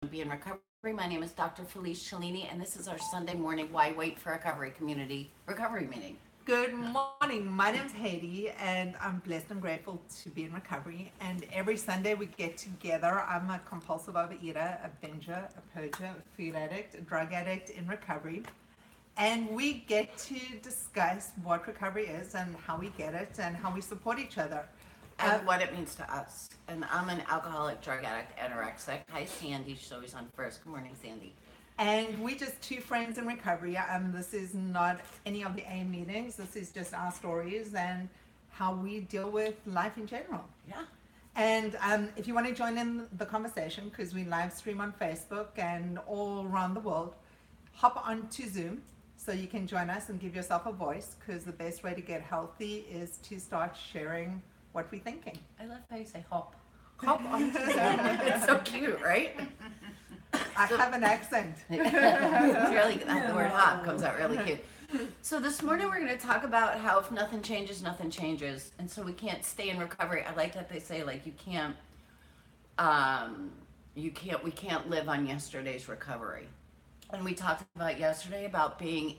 Be in Recovery. My name is Dr. Felice Cellini, and this is our Sunday morning Why Wait for Recovery community recovery meeting. Good morning. My name's Haiti, and I'm blessed and grateful to be in recovery. And every Sunday we get together. I'm a compulsive overeater, a binger, a purger, a food addict, a drug addict in recovery. And we get to discuss what recovery is and how we get it and how we support each other. And what it means to us. And I'm an alcoholic, drug addict, anorexic. Hi, Sandy. She's always on first. Good morning, Sandy. And we just two friends in recovery. This is not any of the A meetings. This is just our stories and how we deal with life in general. Yeah. And if you want to join in the conversation, because we live stream on Facebook and all around the world, hop onto Zoom so you can join us and give yourself a voice, because the best way to get healthy is to start sharing what we're thinking. I love how you say hop. Hop onto Zoom. It's so cute, right? I have an accent. It's really, the word hop comes out really cute. So this morning we're going to talk about how if nothing changes, nothing changes. And so we can't stay in recovery. I like that they say, like, we can't live on yesterday's recovery. And we talked about yesterday about being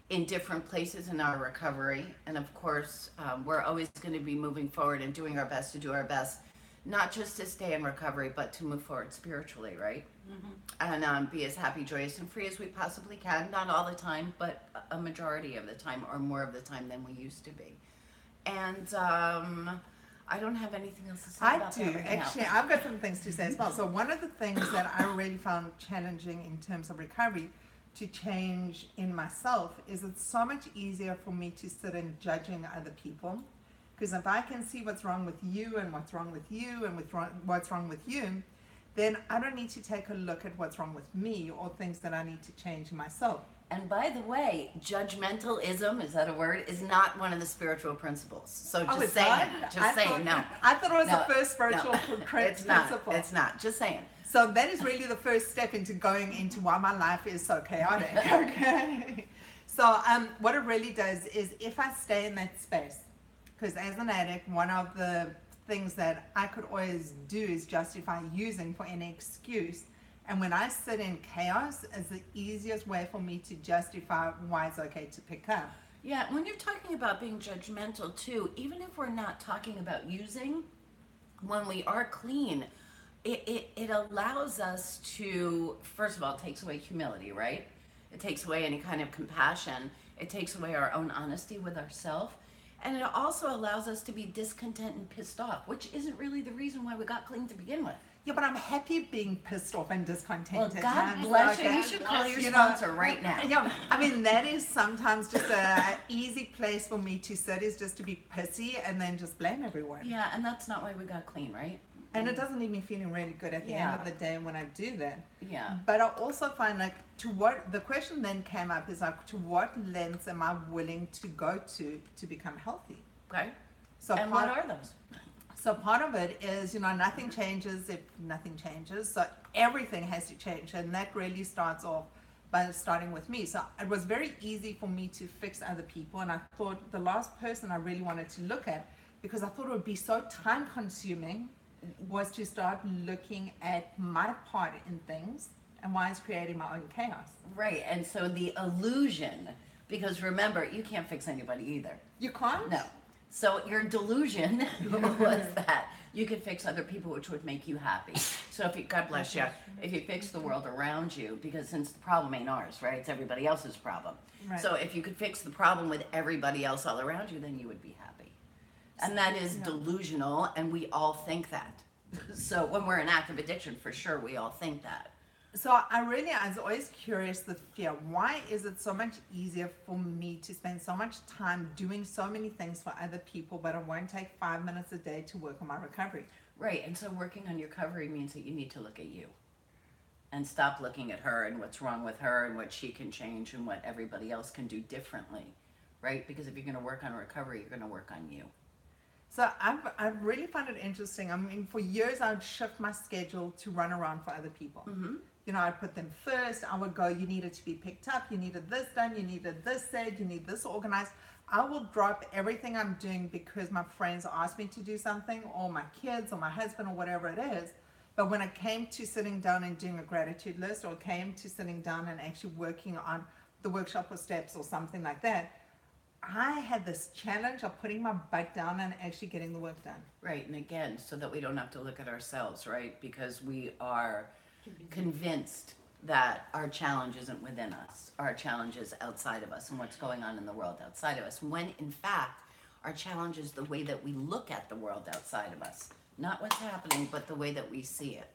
in different places in our recovery. And of course, we're always going to be moving forward and doing our best to do our best, not just to stay in recovery, but to move forward spiritually, right? Mm-hmm. And be as happy, joyous, and free as we possibly can. Not all the time, but a majority of the time, or more of the time than we used to be. And I don't have anything else to say about that right Actually, now. I've got some things to say as well. So one of the things that I really found challenging in terms of recovery to change in myself is it's so much easier for me to sit and judging other people. Because if I can see what's wrong with you and what's wrong with you and what's wrong with you, then I don't need to take a look at what's wrong with me or things that I need to change myself. And by the way, judgmentalism, is that a word, is not one of the spiritual principles. So just saying, no. I thought it was No, the first spiritual It's principle. not, it's not, just saying. So that is really the first step into going into why my life is so chaotic. Okay. So what it really does is if I stay in that space, because as an addict, one of the things that I could always do is justify using for any excuse. And when I sit in chaos, is the easiest way for me to justify why it's okay to pick up. Yeah, when you're talking about being judgmental too, even if we're not talking about using, when we are clean, it allows us to, first of all, it takes away humility, right? It takes away any kind of compassion. It takes away our own honesty with ourselves. And it also allows us to be discontent and pissed off, which isn't really the reason why we got clean to begin with. Yeah, but I'm happy being pissed off and discontented. Well, God bless you. You should call your sponsor right now. Yeah, I mean, that is sometimes just an easy place for me to sit, is just to be pissy and then just blame everyone. Yeah, and that's not why we got clean, right? And it doesn't leave me feeling really good at the end of the day when I do that. Yeah. But I also find, like, the question then came up is, like, to what lengths am I willing to go to become healthy? Okay. So and what are those? So part of it is, nothing changes if nothing changes. So everything has to change. And that really starts off by starting with me. So it was very easy for me to fix other people. And I thought the last person I really wanted to look at, because I thought it would be so time consuming, was to start looking at my part in things and why it's creating my own chaos. Right. And so the illusion, because remember, you can't fix anybody either. You can't? No. So your delusion was that you could fix other people, which would make you happy. So if you, God bless you, if you fix the world around you, because since the problem ain't ours, right? It's everybody else's problem. Right. So if you could fix the problem with everybody else all around you, then you would be happy. And that is delusional, and we all think that. So when we're in active addiction, for sure, we all think that. So I was always curious, the fear. Why is it so much easier for me to spend so much time doing so many things for other people, but it won't take 5 minutes a day to work on my recovery? Right, and so working on your recovery means that you need to look at you and stop looking at her and what's wrong with her and what she can change and what everybody else can do differently, right? Because if you're going to work on recovery, you're going to work on you. So I've really found it interesting. I mean, for years, I would shift my schedule to run around for other people. Mm-hmm. I'd put them first. I would go, you needed to be picked up, you needed this done, you needed this said, you need this organized. I will drop everything I'm doing because my friends ask me to do something, or my kids or my husband or whatever it is, But when it came to sitting down and doing a gratitude list, or it came to sitting down and actually working on the workshop or steps or something like that, I had this challenge of putting my butt down and actually getting the work done. Right, and again, so that we don't have to look at ourselves, right? Because we are convinced that our challenge isn't within us. Our challenge is outside of us and what's going on in the world outside of us. When in fact, our challenge is the way that we look at the world outside of us. Not what's happening, but the way that we see it.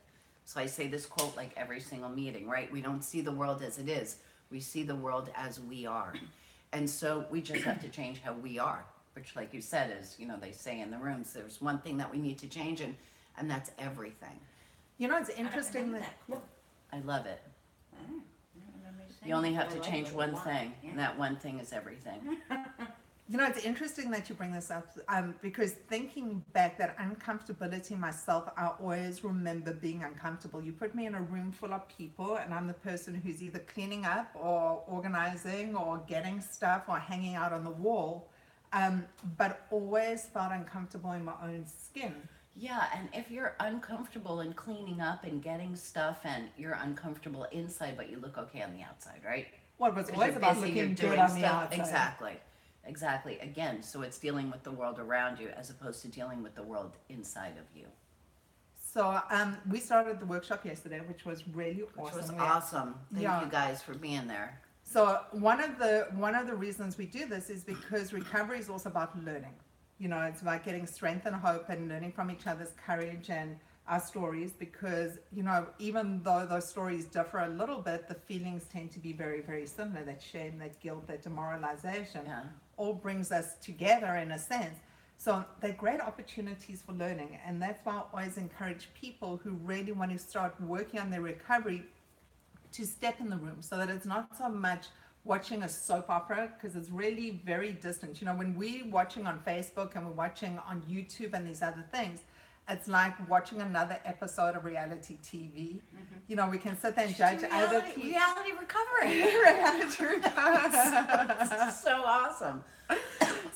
So I say this quote like every single meeting, right? We don't see the world as it is. We see the world as we are. And so we just have to change how we are, which like you said is, you know, they say in the rooms, there's one thing that we need to change and that's everything. You know, it's interesting that, I love it. I don't remember saying You only it, have but to I like change it. one Wow. thing, Yeah. and that one thing is everything. you know, it's interesting that you bring this up, because thinking back, that uncomfortability myself, I always remember being uncomfortable. You put me in a room full of people and I'm the person who's either cleaning up or organizing or getting stuff or hanging out on the wall, but always felt uncomfortable in my own skin. Yeah, and if you're uncomfortable in cleaning up and getting stuff and you're uncomfortable inside, but you look okay on the outside, right? Well, it was 'Cause always you're about busy, looking you're good doing on the stuff. outside. Exactly. Again, so it's dealing with the world around you as opposed to dealing with the world inside of you. So we started the workshop yesterday, which was really Which awesome. was We- awesome. Thank Yeah. you guys for being there. So one of the reasons we do this is because recovery is also about learning. You know, it's about getting strength and hope and learning from each other's courage and our stories, because, you know, even though those stories differ a little bit, the feelings tend to be very, very similar. That shame, that guilt, that demoralization Yeah. all brings us together in a sense. So they're great opportunities for learning, and that's why I always encourage people who really want to start working on their recovery to step in the room, so that it's not so much watching a soap opera, because it's really very distant. You know, when we're watching on Facebook and we're watching on YouTube and these other things, it's like watching another episode of reality TV. You know, we can sit there and judge other people. Reality recovery. Reality recovery. So awesome.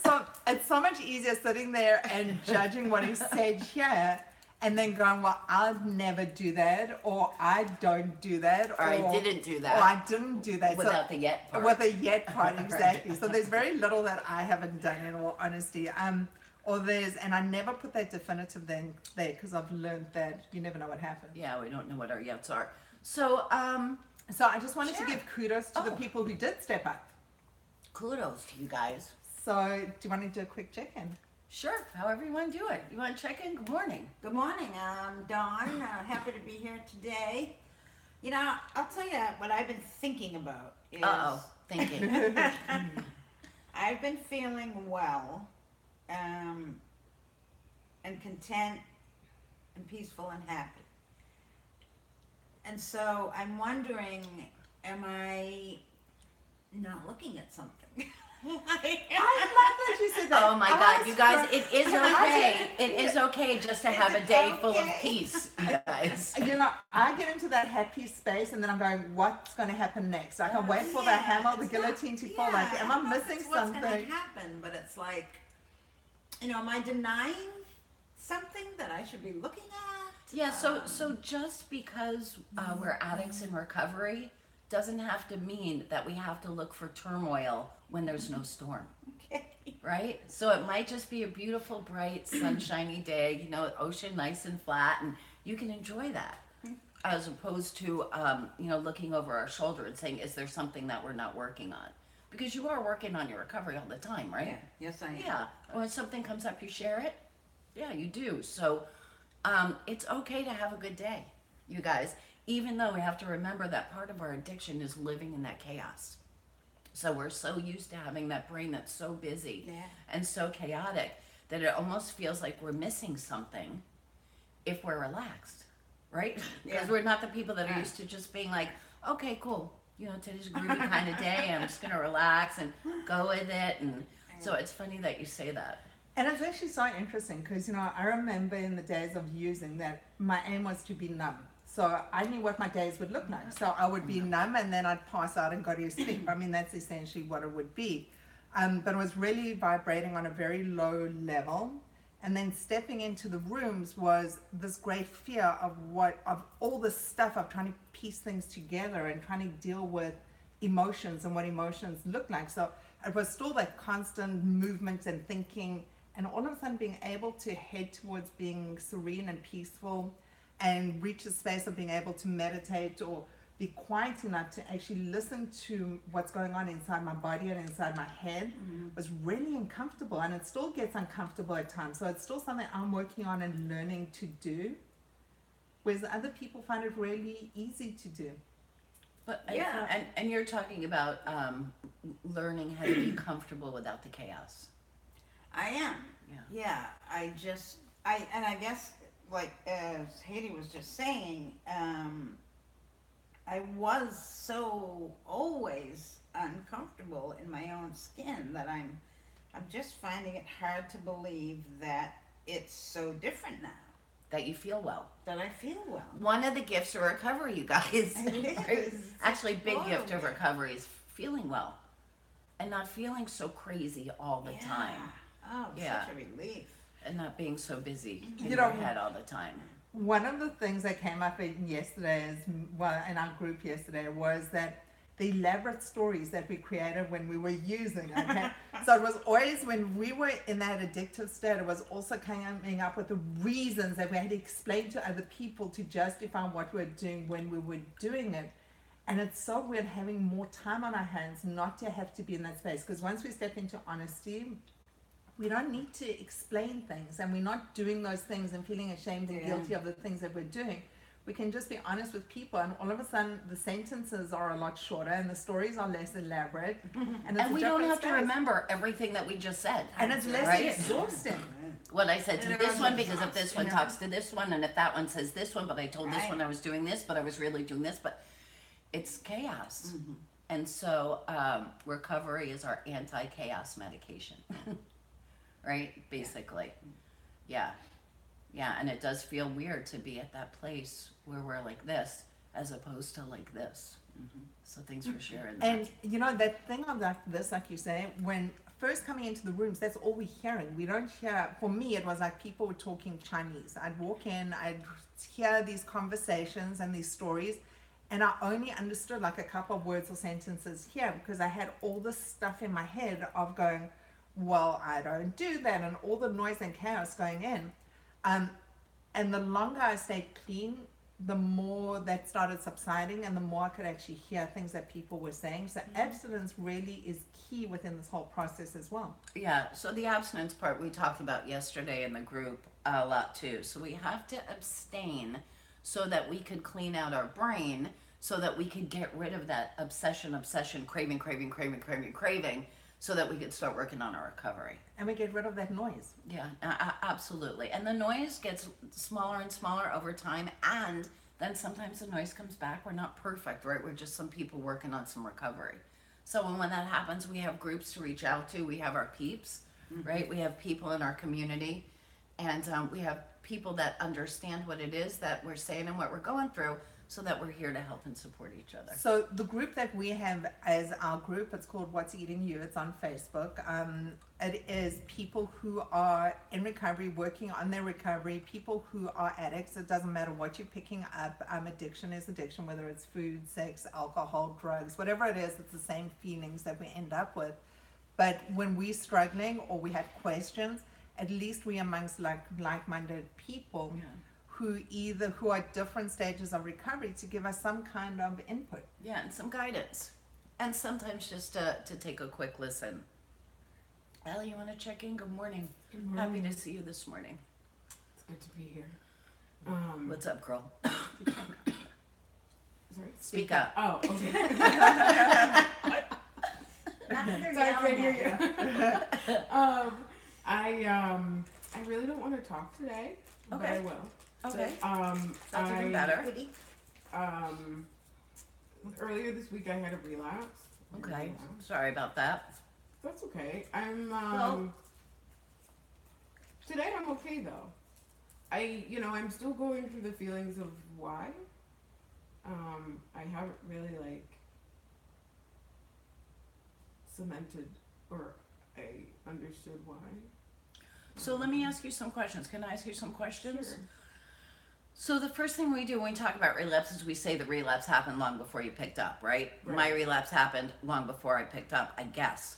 So it's so much easier sitting there and judging what is said here, and then going, well, I'll never do that, or I don't do that, Or I didn't do or that I didn't do that. without the yet part. With a yet part, exactly. So there's very little that I haven't done, in all honesty. And I never put that definitive then there, because I've learned that you never know what happens. Yeah, we don't know what our yets are. So, So I just wanted Sure. to give kudos to the Oh. people who did step up. kudos to you guys. So do you want to do a quick check-in? Sure, however you want to do it. You want to check in? Good morning. Good morning, I'm Dawn. Happy to be here today. You know, I'll tell you what I've been thinking about is Thinking. I've been feeling well, and content, and peaceful and happy. And so I'm wondering, am I not looking at something? I love that you said that. Oh my God, you guys, it is okay. It is okay just to have a day full of okay. peace, you guys. You know, I get into that happy space, and then I'm going, what's going to happen next? I can wait for the hammer, the it's not- guillotine to fall. Like, am I missing that's what's gonna something? happen, but it's like, you know, am I denying something that I should be looking at? Yeah, so just because we're addicts in recovery doesn't have to mean that we have to look for turmoil when there's no storm, Okay. right? So it might just be a beautiful, bright, sunshiny day, you know, ocean nice and flat, and you can enjoy that. As opposed to, you know, looking over our shoulder and saying, is there something that we're not working on? Because you are working on your recovery all the time, right? Yeah. Yes, I am. Yeah. When something comes up, you share it. Yeah, you do. So it's okay to have a good day, you guys, even though we have to remember that part of our addiction is living in that chaos. So we're so used to having that brain that's so busy Yeah. and so chaotic that it almost feels like we're missing something if we're relaxed, right? Because Yeah. we're not the people that are Yeah. used to just being like, okay, cool. You know, today's a groovy kind of day. I'm just going to relax and go with it. And so it's funny that you say that. And it's actually so interesting, because, you know, I remember in the days of using that, my aim was to be numb. So I knew what my days would look like. So I would be numb, and then I'd pass out and go to sleep. I mean, that's essentially what it would be. But it was really vibrating on a very low level. And then stepping into the rooms was this great fear of all this stuff of trying to piece things together and trying to deal with emotions and what emotions look like. So it was still that constant movement and thinking, and all of a sudden being able to head towards being serene and peaceful and reach a space of being able to meditate or be quiet enough to actually listen to what's going on inside my body and inside my head was really uncomfortable, and it still gets uncomfortable at times. So it's still something I'm working on and learning to do, whereas other people find it really easy to do. But Yeah. and you're talking about learning how to be comfortable without the chaos. I am. Yeah. Yeah. I guess, like as Haiti was just saying, I was so always uncomfortable in my own skin that I'm just finding it hard to believe that it's so different now. That you feel well. That I feel well. One of the gifts of recovery, you guys. It is. Actually, big gift of Totally. recovery is feeling well, and not feeling so crazy all the Yeah. time, Oh, Yeah. such a relief. and not being so busy in You your know, head all the time. One of the things that came up in yesterday's, well, in our group yesterday, was that the elaborate stories that we created when we were using. Okay, so it was always when we were in that addictive state, it was also coming up with the reasons that we had to explain to other people to justify what we were doing when we were doing it. And it's so weird having more time on our hands not to have to be in that space, because once we step into honesty, we don't need to explain things, and we're not doing those things and feeling ashamed and Yeah. guilty of the things that we're doing. We can just be honest with people, and all of a sudden the sentences are a lot shorter and the stories are less elaborate, and, it's And a we don't different have to space. remember everything that we just said. And it's less Right? exhausting. What I said to And this everyone's one because if this one exhausted. talks to this one, and if that one says this one, but I told this Right. one I was doing this, but I was really doing this, but it's chaos. Mm-hmm. And so recovery is our anti-chaos medication, right? Basically, yeah, and it does feel weird to be at that place where we're like this as opposed to like this. So thanks for sharing that. And you know that thing of that this, like you say, when first coming into the rooms, that's all we're hearing. We don't hear. For me, it was like people were talking Chinese. I'd walk in, I'd hear these conversations and these stories, and I only understood like a couple of words or sentences here because I had all this stuff in my head of going, well, I don't do that, and all the noise and chaos going in. And the longer I stayed clean, the more that started subsiding and the more I could actually hear things that people were saying. So abstinence really is key within this whole process as well. Yeah, so the abstinence part we talked about yesterday in the group a lot too. So we have to abstain so that we could clean out our brain, so that we could get rid of that obsession, craving, so that we could start working on our recovery. And we get rid of that noise. Yeah, absolutely. And the noise gets smaller and smaller over time, and then sometimes the noise comes back. We're not perfect, right? We're just some people working on some recovery. So when that happens, we have groups to reach out to. We have our peeps, right? We have people in our community, and we have people that understand what it is that we're saying and what we're going through, so that we're here to help and support each other. So the group that we have as our group, it's called What's Eating You. It's on Facebook. It is people who are in recovery, working on their recovery, people who are addicts. It doesn't matter what you're picking up. Addiction is addiction, whether it's food, sex, alcohol, drugs, whatever it is, it's the same feelings that we end up with. But when we're struggling or we have questions, at least we're amongst like-minded people. Yeah. Who are at different stages of recovery to give us some kind of input. Yeah, and some guidance. And sometimes just to take a quick listen. Allie, you want to check in? Good morning. Good morning. Happy to see you this morning. It's good to be here. What's up, girl? Sorry. Speak up. Oh, okay. Not that they're Sorry, I can't yelling hear at you. I really don't want to talk today, but I Okay. will. Okay. That's even you. better. Goody. Earlier this week I had a relapse. Okay. Sorry about that. That's okay. I'm Well- today I'm okay though. I'm still going through the feelings of why. I haven't really cemented or I understood why. So let me ask you some questions. Can I ask you some questions? Sure. So the first thing we do when we talk about relapse is we say the relapse happened long before you picked up, right? Right. My relapse happened long before I picked up, I guess.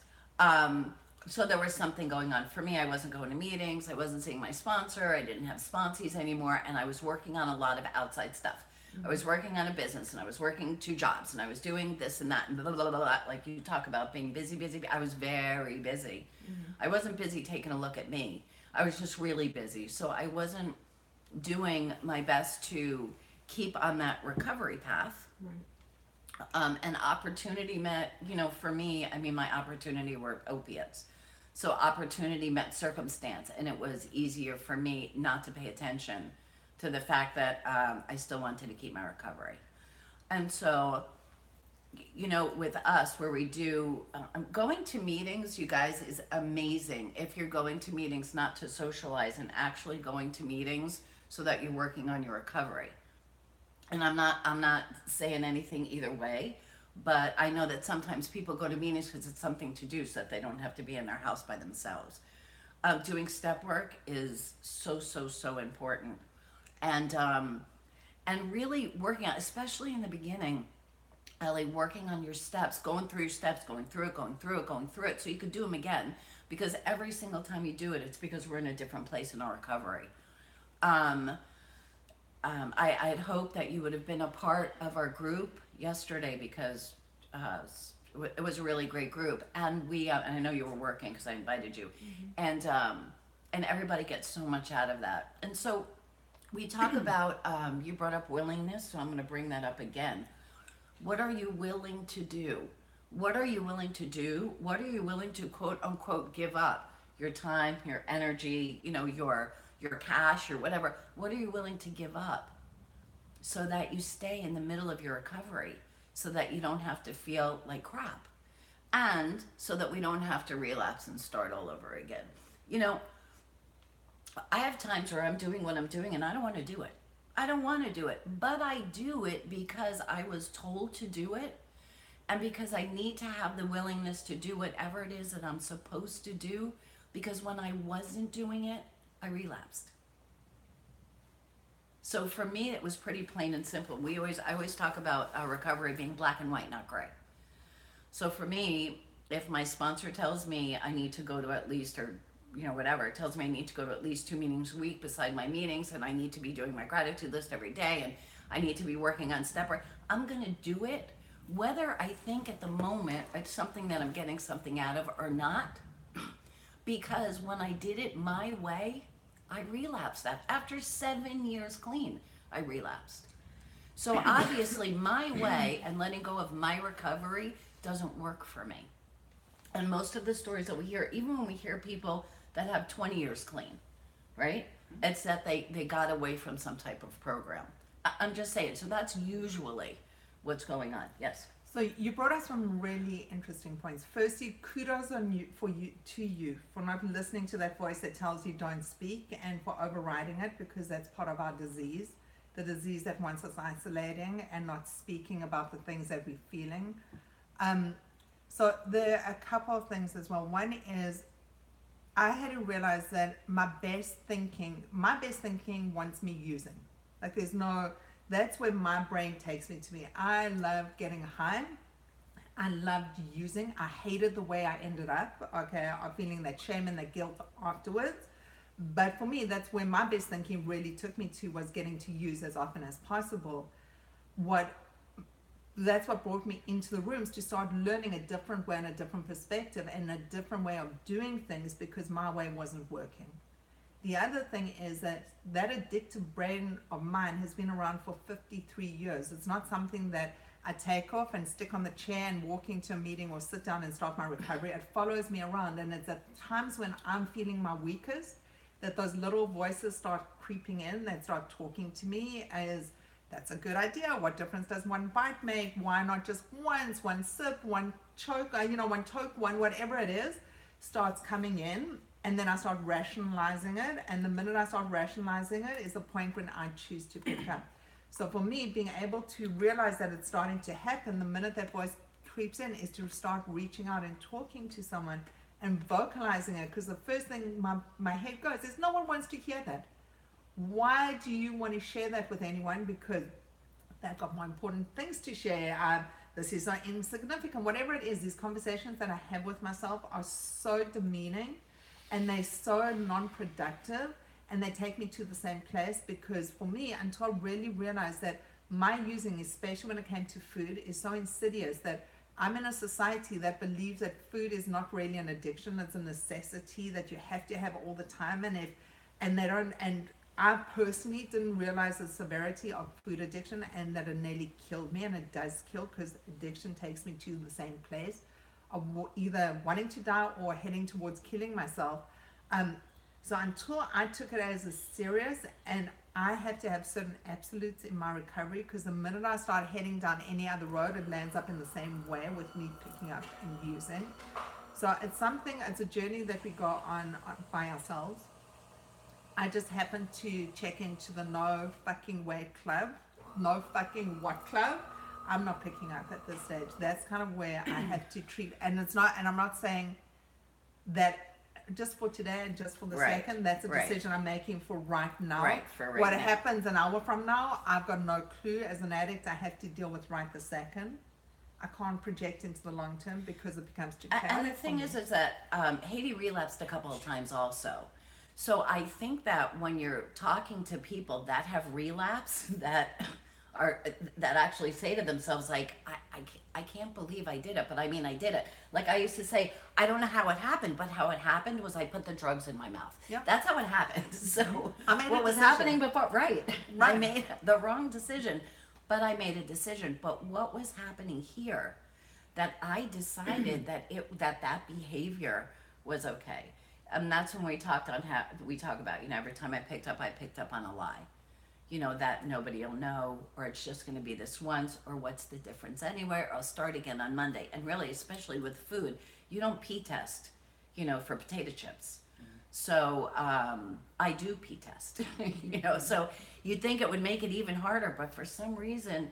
So there was something going on for me. I wasn't going to meetings. I wasn't seeing my sponsor. I didn't have sponsees anymore, and I was working on a lot of outside stuff. I was working on a business, and I was working 2 jobs, and I was doing this and that, and blah, blah, blah, blah. Like you talk about being busy, busy. I was very busy. I wasn't busy taking a look at me. I was just really busy. So I wasn't doing my best to keep on that recovery path. Right. And opportunity met, for me, I mean, my opportunity were opiates. So opportunity met circumstance, and it was easier for me not to pay attention to the fact that I still wanted to keep my recovery. And so, with us, where we do, going to meetings, you guys, is amazing. If you're going to meetings not to socialize and actually going to meetings so that you're working on your recovery. And I'm not saying anything either way, but I know that sometimes people go to meetings because it's something to do so that they don't have to be in their house by themselves. Doing step work is so, so, so important. And really working out, especially in the beginning, Ellie, working on your steps, going through your steps, going through it, so you could do them again. Because every single time you do it, it's because we're in a different place in our recovery. I had hoped that you would have been a part of our group yesterday because it was a really great group, and and I know you were working because I invited you, and everybody gets so much out of that. And so we talk about you brought up willingness, so I'm going to bring that up again. What are you willing to do? What are you willing to do? What are you willing to quote unquote give up? Your time, your energy, your cash, or whatever. What are you willing to give up so that you stay in the middle of your recovery, so that you don't have to feel like crap, and so that we don't have to relapse and start all over again? I have times where I'm doing what I'm doing and I don't want to do it. I don't want to do it, but I do it because I was told to do it, and because I need to have the willingness to do whatever it is that I'm supposed to do, because when I wasn't doing it, I relapsed. So for me, it was pretty plain and simple. I always talk about recovery being black and white, not gray. So for me, if my sponsor tells me I need to go to at least, or whatever, tells me I need to go to at least 2 meetings a week beside my meetings, and I need to be doing my gratitude list every day, and I need to be working on step work, I'm going to do it, whether I think at the moment it's something that I'm getting something out of or not. Because when I did it my way, I relapsed. That after 7 years clean, I relapsed. So obviously my way and letting go of my recovery doesn't work for me. And most of the stories that we hear, even when we hear people that have 20 years clean, right? It's that they got away from some type of program. I'm just saying, so that's usually what's going on. Yes. So you brought us some really interesting points. Firstly, kudos to you for not listening to that voice that tells you don't speak, and for overriding it, because that's part of our disease, the disease that wants us isolating and not speaking about the things that we're feeling. So there are a couple of things as well. One is I had to realize that my best thinking wants me using. Like that's where my brain takes me to me. I love getting high. I loved using. I hated the way I ended up. Okay, I'm feeling that shame and that guilt afterwards. But for me, that's where my best thinking really took me to, was getting to use as often as possible. That's what brought me into the rooms, to start learning a different way and a different perspective and a different way of doing things, because my way wasn't working. The other thing is that addictive brain of mine has been around for 53 years. It's not something that I take off and stick on the chair and walk into a meeting or sit down and start my recovery. It follows me around, and it's at times when I'm feeling my weakest that those little voices start creeping in, that start talking to me as, that's a good idea. What difference does one bite make? Why not just once, one sip, one choke, one toke, one whatever it is, starts coming in. And then I start rationalizing it. And the minute I start rationalizing it is the point when I choose to pick up. So for me, being able to realize that it's starting to happen, the minute that voice creeps in, is to start reaching out and talking to someone and vocalizing it, because the first thing my head goes is, no one wants to hear that. Why do you want to share that with anyone? Because they've got more important things to share. This is not insignificant. Whatever it is, these conversations that I have with myself are so demeaning, and they're so non-productive, and they take me to the same place. Because for me, until I really realized that my using, especially when it came to food, is so insidious, that I'm in a society that believes that food is not really an addiction, it's a necessity that you have to have all the time. And I personally didn't realize the severity of food addiction, and that it nearly killed me, and it does kill, because addiction takes me to the same place of either wanting to die or heading towards killing myself. So until I took it as a serious, and I had to have certain absolutes in my recovery, because the minute I start heading down any other road, it lands up in the same way with me picking up and using. So it's a journey that we go on by ourselves. I just happened to check into the No Fucking Way Club. No Fucking What Club? I'm not picking up at this stage. That's kind of where I have to treat, and I'm not saying that just for today and just for the Right, second. That's a right. decision I'm making for right now. Right, for right what now. happens an hour from now, I've got no clue. As an addict, I have to deal with right the second. I can't project into the long term because it becomes too chaotic. And the thing is that Haiti relapsed a couple of times also. So I think that when you're talking to people that have relapsed, that actually say to themselves, like, I can't believe I did it, but I mean, I did it. Like I used to say, I don't know how it happened, but how it happened was I put the drugs in my mouth. Yep. That's how it happened. So I made a what was decision. happening before, right. I Right. made the wrong decision, but I made a decision. But what was happening here, that I decided that behavior was okay. And that's when we talked on how we talk about, every time I picked up on a lie. That nobody will know, or it's just going to be this once, or what's the difference anyway, or I'll start again on Monday. And really, especially with food, you don't pee test, for potato chips. So I do pee test, so you'd think it would make it even harder, but for some reason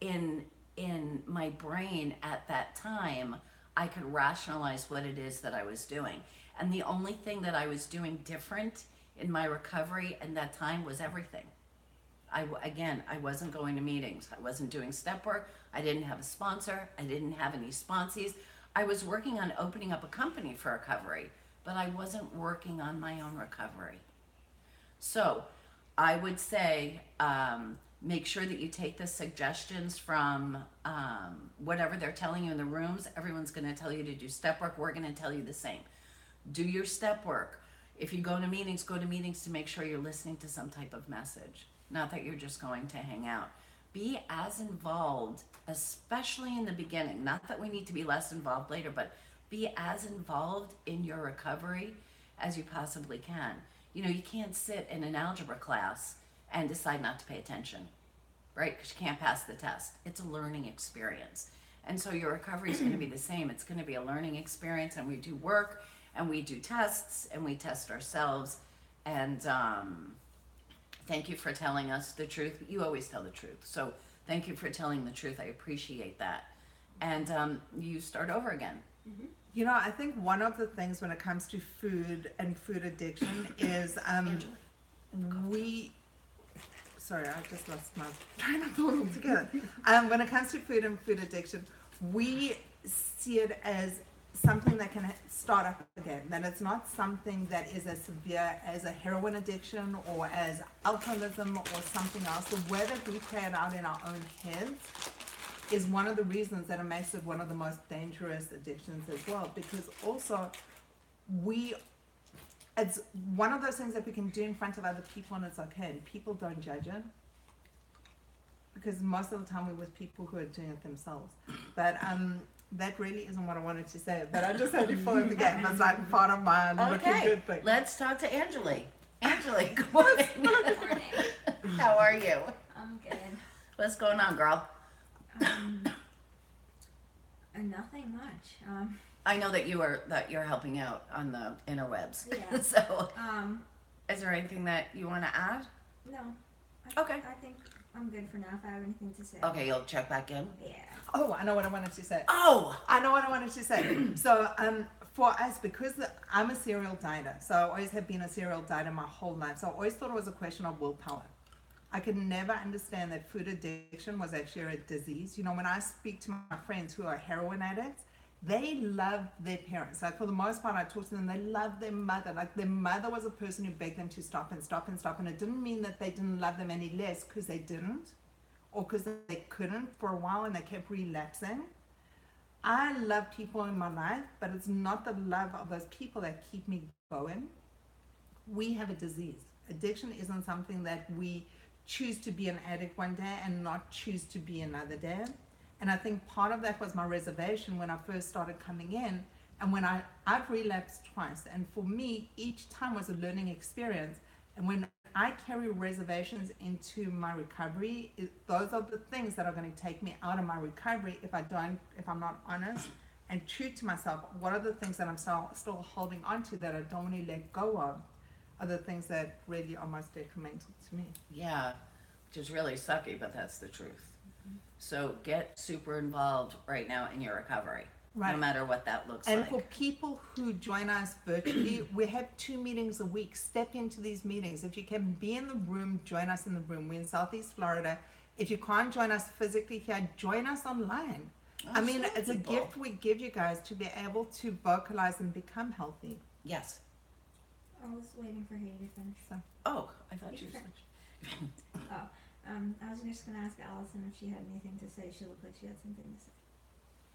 in my brain at that time, I could rationalize what it is that I was doing. And the only thing that I was doing different in my recovery in that time was everything. I wasn't going to meetings. I wasn't doing step work. I didn't have a sponsor. I didn't have any sponsees. I was working on opening up a company for recovery, but I wasn't working on my own recovery. So I would say, make sure that you take the suggestions from whatever they're telling you in the rooms. Everyone's going to tell you to do step work. We're going to tell you the same. Do your step work. If you go to meetings to make sure you're listening to some type of message. Not that you're just going to hang out. Be as involved, especially in the beginning. Not that we need to be less involved later, but be as involved in your recovery as you possibly can. You can't sit in an algebra class and decide not to pay attention, right? Because you can't pass the test. It's a learning experience. And so your recovery is going to be the same. It's going to be a learning experience, and we do work, and we do tests, and we test ourselves. And thank you for telling us the truth. You always tell the truth. So thank you for telling the truth. I appreciate that. And you start over again. I think one of the things when it comes to food and food addiction is sorry, I just lost my train of thought altogether. When it comes to food and food addiction, we see it as something that can start up again, that it's not something that is as severe as a heroin addiction or as alcoholism or something else. The way that we play it out in our own heads is one of the reasons that it makes it one of the most dangerous addictions as well, because also it's one of those things that we can do in front of other people and it's okay, and people don't judge it, because most of the time we're with people who are doing it themselves. But that really isn't what I wanted to say, but I just had to follow the game. That's like part of my looking Okay, good thing. let's talk to Angeli. Angeli, good morning. How are you? I'm good. What's going on, girl? Nothing much. I know that you're helping out on the interwebs. Yeah. So, is there anything that you want to add? No. Okay. I think I'm good for now. If I have anything to say. Okay, you'll check back in. Yeah. Oh, I know what I wanted to say. Oh, I know what I wanted to say. So, for us, because I'm a serial dieter, so I always have been a serial dieter my whole life. So I always thought it was a question of willpower. I could never understand that food addiction was actually a disease. You know, when I speak to my friends who are heroin addicts, they love their parents. Like for the most part, I talk to them, they love their mother. Like their mother was a person who begged them to stop and stop and stop. And it didn't mean that they didn't love them any less because they didn't, or because they couldn't for a while and they kept relapsing. I love people in my life, but it's not the love of those people that keep me going. We have a disease. Addiction isn't something that we choose to be an addict one day and not choose to be another day. And I think part of that was my reservation when I first started coming in. And when I've relapsed twice. And for me, each time was a learning experience. And when I carry reservations into my recovery, those are the things that are going to take me out of my recovery if I'm not honest and true to myself. What are the things that I'm still holding on to that I don't want to let go of? Are the things that really are most detrimental to me. Yeah, which is really sucky, but that's the truth. So get super involved right now in your recovery, Right. no matter what that looks And like. for people who join us virtually, we have 2 meetings a week. Step into these meetings. If you can be in the room, join us in the room. We're in Southeast Florida. If you can't join us physically here, join us online. I mean, Absolutely, it's a people. gift we give you guys to be able to vocalize and become healthy. Yes. I was waiting for Haiti to finish. Oh, I thought you said. Oh, I was just gonna ask Allison if she had anything to say. She looked like she had something to say.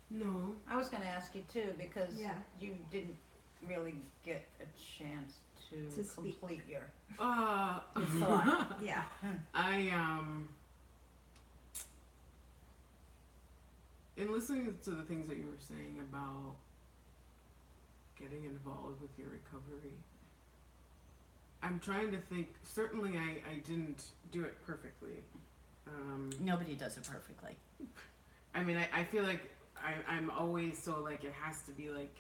No. I was gonna ask you too, because Yeah. you didn't really get a chance To to speak. complete your Uh, thought. Yeah. I in listening to the things that you were saying about getting involved with your recovery, I'm trying to think. Certainly, I didn't do it perfectly. Nobody does it perfectly. I mean, I feel like I'm always so like it has to be like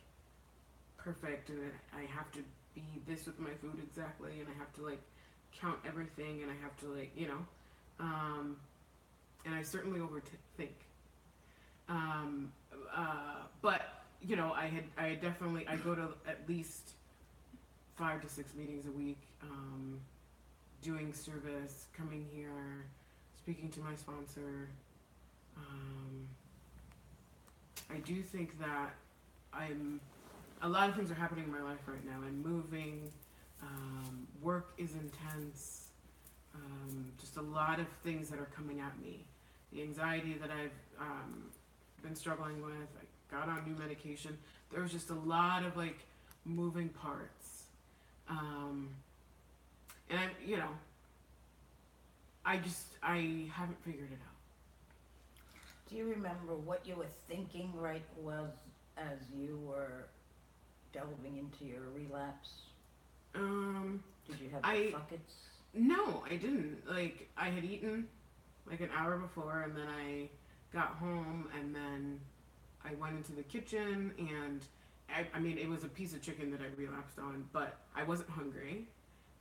perfect, and I have to be this with my food exactly, and I have to like count everything, and I have to like and I certainly overthink. But you know, I definitely I go to at least 5 to 6 meetings a week, doing service, coming here, speaking to my sponsor. I do think that a lot of things are happening in my life right now. I'm moving, work is intense, just a lot of things that are coming at me. The anxiety that I've been struggling with, I got on new medication. There was just a lot of like moving parts. And I haven't figured it out. Do you remember what you were thinking as you were delving into your relapse? Did you have the buckets? No, I didn't. Like, I had eaten like an hour before, and then I got home, and then I went into the kitchen, and I mean, it was a piece of chicken that I relapsed on, but I wasn't hungry,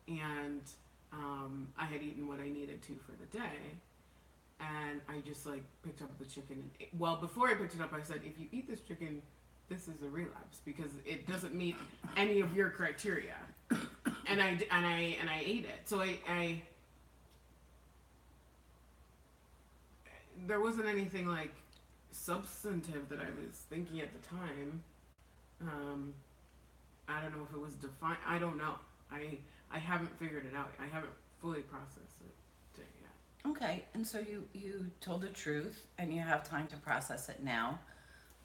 and I had eaten what I needed to for the day, and I just like picked up the chicken. Well, before I picked it up, I said, if you eat this chicken, this is a relapse because it doesn't meet any of your criteria. And I ate it. So I there wasn't anything like substantive that I was thinking at the time. I don't know if it was defined. I don't know. I haven't figured it out. I haven't fully processed it yet. Okay, and so you told the truth, and you have time to process it now.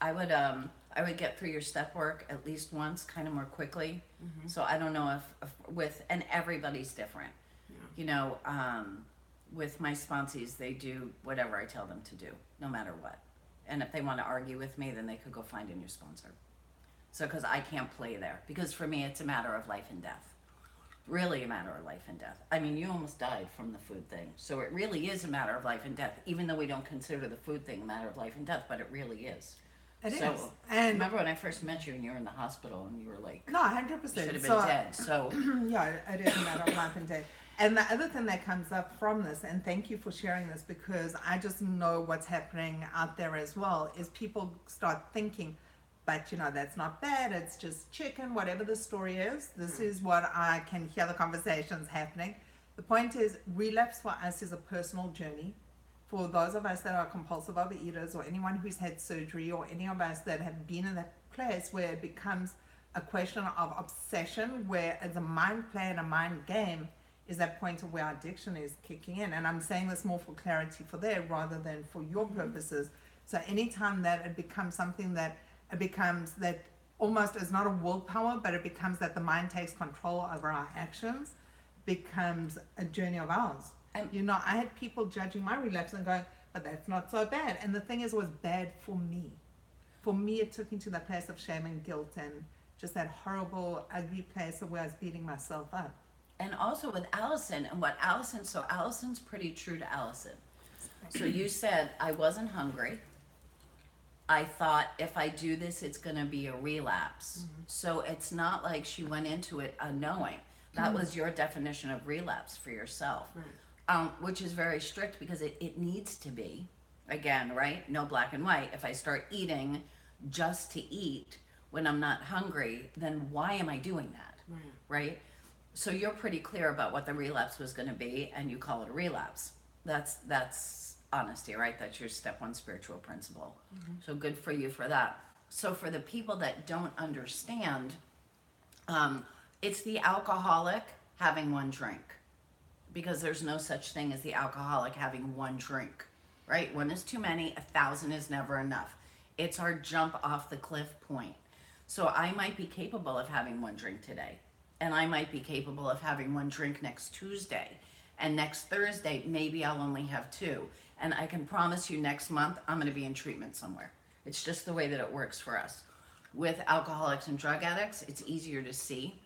I would get through your step work at least once, kind of more quickly. Mm-hmm. So I don't know if and everybody's different. Yeah. You know, with my sponsees, they do whatever I tell them to do, no matter what. And if they want to argue with me, then they could go find a new sponsor. So, because I can't play there. Because for me, it's a matter of life and death. Really a matter of life and death. I mean, you almost died from the food thing. So it really is a matter of life and death, even though we don't consider the food thing a matter of life and death, but it really is. It is. So, And remember when I first met you and you were in the hospital and you were like, no, 100%. you should have been So, dead. So, yeah, it is a matter of life and death. And the other thing that comes up from this, and thank you for sharing this because I just know what's happening out there as well, is people start thinking, but that's not bad. It's just chicken, whatever the story is. This is what I can hear the conversations happening. The point is, relapse for us is a personal journey. For those of us that are compulsive overeaters, or anyone who's had surgery, or any of us that have been in that place where it becomes a question of obsession, where it's a mind play and a mind game, is that point of where addiction is kicking in. And I'm saying this more for clarity for there rather than for your purposes. So anytime that it becomes something that it becomes that almost is not a willpower, but it becomes that the mind takes control over our actions, becomes a journey of ours. I had people judging my relapse and going, but that's not so bad. And the thing is, it was bad for me. For me, it took me to that place of shame and guilt and just that horrible, ugly place of where I was beating myself up. And also with Allison, and what Allison, so Allison's pretty true to Allison. So you said, I wasn't hungry. I thought if I do this, it's going to be a relapse. So it's not like she went into it unknowing. That was your definition of relapse for yourself, which is very strict because it needs to be, again, right? No black and white. If I start eating just to eat when I'm not hungry, then why am I doing that, right? So you're pretty clear about what the relapse was going to be, and you call it a relapse. That's honesty, right? That's your step one spiritual principle. So good for you for that. So for the people that don't understand, it's the alcoholic having one drink, because there's no such thing as the alcoholic having one drink, right? One is too many, 1,000 is never enough. It's our jump off the cliff point. So I might be capable of having one drink today, and I might be capable of having one drink next Tuesday, and next Thursday maybe I'll only have 2, and I can promise you next month I'm going to be in treatment somewhere. It's just the way that it works for us. With alcoholics and drug addicts, it's easier to see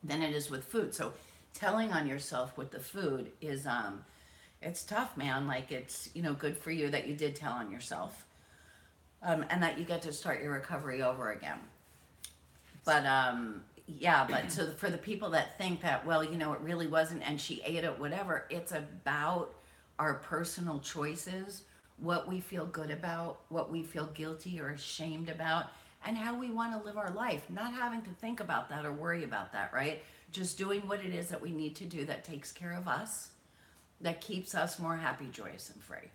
than it is with food. So telling on yourself with the food is it's tough, man. Like, it's good for you that you did tell on yourself, and that you get to start your recovery over again. But but so for the people that think that, well, it really wasn't, and she ate it, whatever, it's about our personal choices, what we feel good about, what we feel guilty or ashamed about, and how we want to live our life, not having to think about that or worry about that, right? Just doing what it is that we need to do that takes care of us, that keeps us more happy, joyous, and free.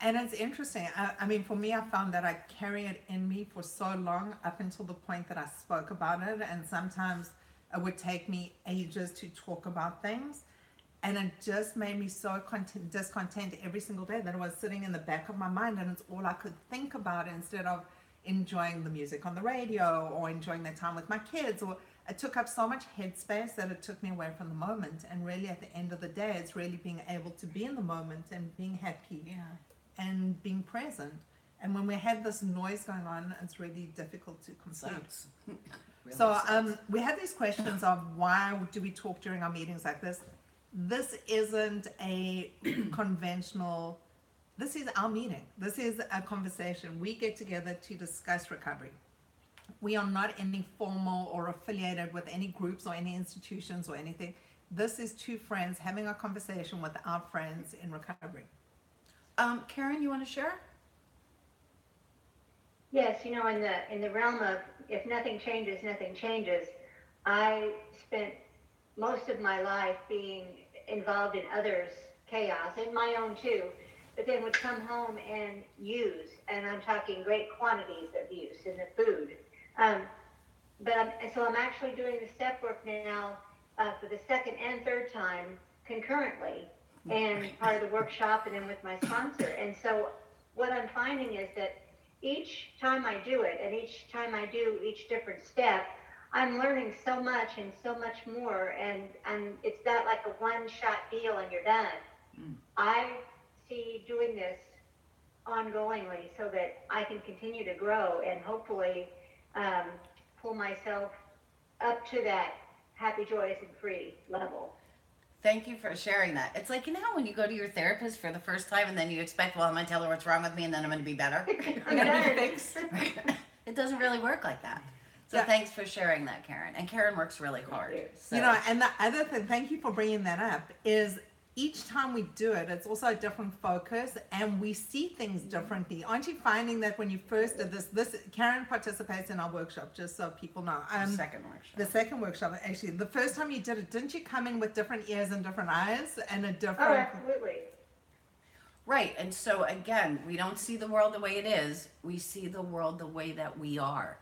And it's interesting. I mean, for me, I found that I carry it in me for so long, up until the point that I spoke about it. And sometimes it would take me ages to talk about things. And it just made me so discontent every single day that it was sitting in the back of my mind, and it's all I could think about instead of enjoying the music on the radio or enjoying the time with my kids. Or it took up so much headspace that it took me away from the moment. And really, at the end of the day, it's really being able to be in the moment and being happy and being present. And when we have this noise going on, it's really difficult to complete. Really So sucks. we have these questions of why do we talk during our meetings like this? This isn't a conventional, this is our meeting. This is a conversation. We get together to discuss recovery. We are not any formal or affiliated with any groups or any institutions or anything. This is two friends having a conversation with our friends in recovery. Karen, you want to share? Yes, in the realm of if nothing changes, nothing changes, I spent most of my life being involved in others' chaos, and my own too, but then would come home and use, and I'm talking great quantities of use in the food. So I'm actually doing the step work now for the second and third time concurrently, and part of the workshop and then with my sponsor. And so what I'm finding is that each time I do it, and each time I do each different step, I'm learning so much and so much more, and it's not like a one-shot deal and you're done. I see doing this ongoingly so that I can continue to grow and hopefully pull myself up to that happy, joyous, and free level. Thank you for sharing that. It's like, how when you go to your therapist for the first time and then you expect, well, I'm going to tell her what's wrong with me and then I'm going to be better. I'm going to be fixed. It doesn't really work like that. So thanks for sharing that, Karen. And Karen works really hard. So. And the other thing, thank you for bringing that up, is each time we do it, it's also a different focus and we see things differently. Aren't you finding that when you first did this Karen participates in our workshop, just so people know. Second workshop. The second workshop, actually, the first time you did it, didn't you come in with different ears and different eyes and a Oh, different... absolutely. Right. And so again, we don't see the world the way it is. We see the world the way that we are.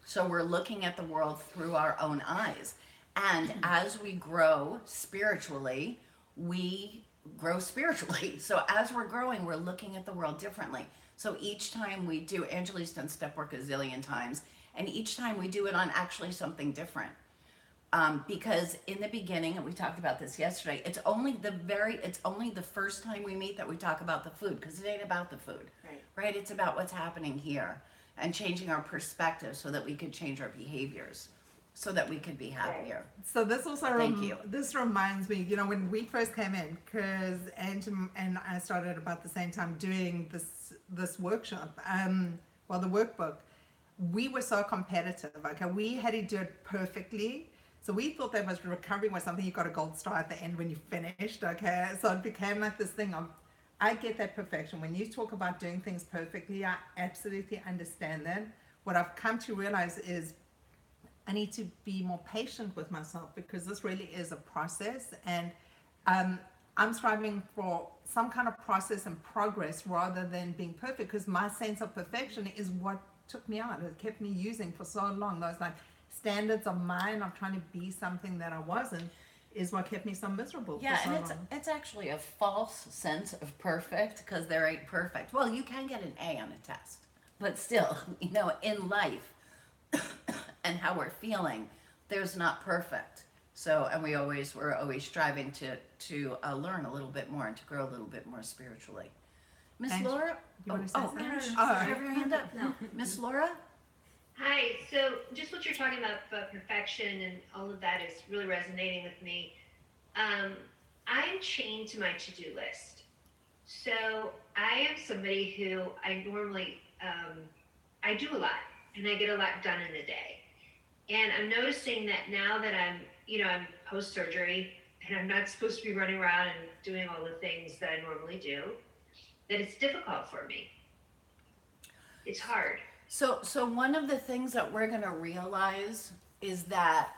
So we're looking at the world through our own eyes. And as we grow spiritually, we grow spiritually. So as we're growing, we're looking at the world differently. So each time we do, Angelique's done step work a zillion times, and each time we do it on actually something different. Because in the beginning, and we talked about this yesterday, it's only the first time we meet that we talk about the food, because it ain't about the food, right? It's about what's happening here and changing our perspective so that we could change our behaviors, so that we could be happier. So this also Thank you. This reminds me, you know, when we first came in, because Ange and I started about the same time doing this workshop, the workbook, we were so competitive. Okay, we had to do it perfectly. So we thought that was recovery was something you got a gold star at the end when you finished. Okay, so it became like this thing of, I get that perfection. When you talk about doing things perfectly, I absolutely understand that. What I've come to realize is I need to be more patient with myself, because this really is a process, and I'm striving for some kind of process and progress rather than being perfect, because my sense of perfection is what took me out. It kept me using for so long. Those like standards of mine of trying to be something that I wasn't is what kept me so miserable Yeah, for so and long. it's actually a false sense of perfect, because there ain't perfect. Well, you can get an A on a test, but still, you know, in life and how we're feeling, there's not perfect. So, and we're always striving to learn a little bit more and to grow a little bit more spiritually. Miss Ange, Laura, you wanna say something? no, Oh. have your hand up. No. Miss Laura. Hi. So, just what you're talking about perfection and all of that is really resonating with me. I'm chained to my to-do list. So, I am somebody who I normally I do a lot and I get a lot done in a day. And I'm noticing that now that I'm post-surgery and I'm not supposed to be running around and doing all the things that I normally do, that it's difficult for me. It's hard. So one of the things that we're gonna realize is that,